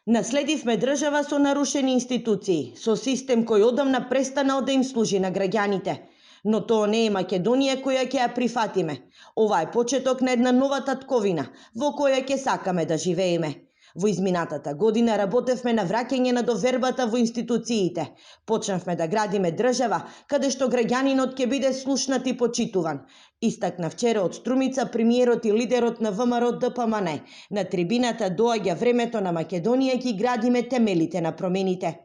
Наследивме држава со нарушени институции, со систем кој одамна престанал да им служи на граѓаните. Но тоа не е Македонија која ќе ја прифатиме. Ова е почеток на една нова татковина, во која ќе сакаме да живееме. Во изминатата година работевме на враќање на довербата во институциите. Почнавме да градиме држава каде што граѓанинот ќе биде слушнат и почитуван. Истакна вчера од Струмица премиерот и лидерот на ВМРО ДПМН. На трибината доаѓа времето на Македонија ги градиме темелите на промените.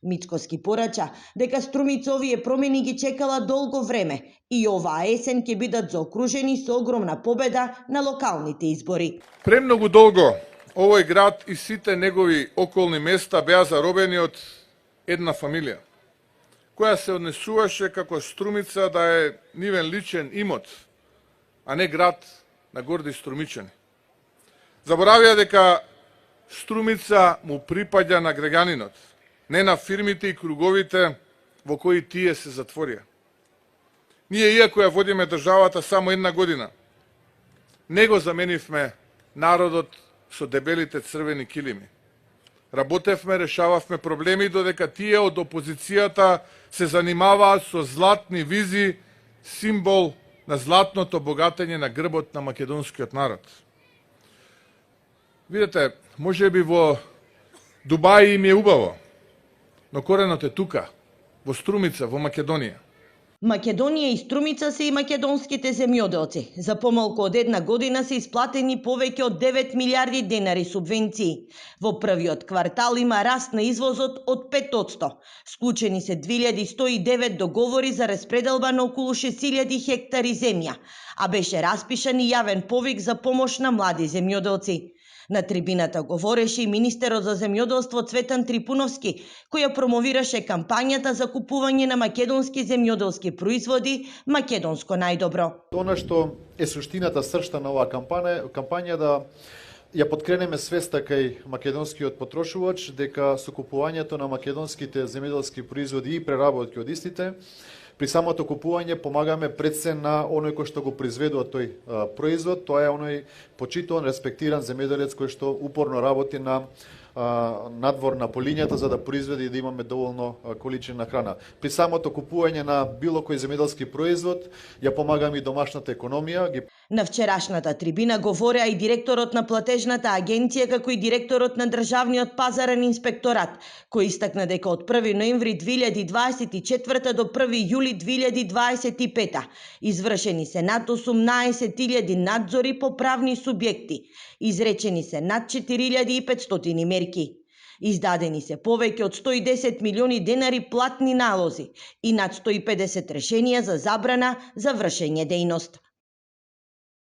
Мицкоски порача дека Струмица овие промени ги чекала долго време и оваа есен ќе бидат заокружени со огромна победа на локалните избори. Премногу долго овој град и сите негови околни места беа заробени од една фамилија, која се однесуваше како Струмица да е нивен личен имот, а не град на горди струмичани. Заборавија дека Струмица му припаѓа на граѓанинот, не на фирмите и круговите во кои тие се затворија. Ние, иако ја водиме државата само една година, не го заменивме народот со дебелите црвени килими. Работевме, решававме проблеми, додека тие од опозицијата се занимаваат со златни визи, символ на златното богатење на грбот на македонскиот народ. Видете, може би во Дубај им е убаво, но коренот е тука, во Струмица, во Македонија. Македонија и Струмица се и македонските земјоделци. За помалку од една година се исплатени повеќе од 9 милиарди денари субвенции. Во првиот квартал има раст на извозот од 5%. Склучени се 2109 договори за распределба на околу 6000 хектари земја, а беше распишан и јавен повик за помош на млади земјоделци. На трибината говореше и министерот за земјоделство Цветан Трипуновски, кој ја промовираше кампањата за купување на македонски земјоделски производи македонско најдобро. Она што е суштината, сршта на оваа кампања да ја подкренеме свеста кај македонскиот потрошувач дека со купувањето на македонските земјоделски производи и преработки од истите, при самото купување помагаме пред се на оној кој што го произведува тој производ, тоа е оној почитуван, респектиран земјоделец кој што упорно работи на надвор на полињата за да произведе и да имаме доволно количина храна. При самото купување на било кој земјоделски производ ја помагаме и домашната економија. На вчерашната трибина говореа и директорот на платежната агенција како и директорот на државниот пазарен инспекторат, кој истакна дека од 1 ноември 2024 до 1 јули 2025 извршени се над 18.000 надзори по правни субјекти, изречени се над 4500 мерки. Издадени се повеќе од 110 милиони денари платни налози и над 150 решенија за забрана за вршење дејност.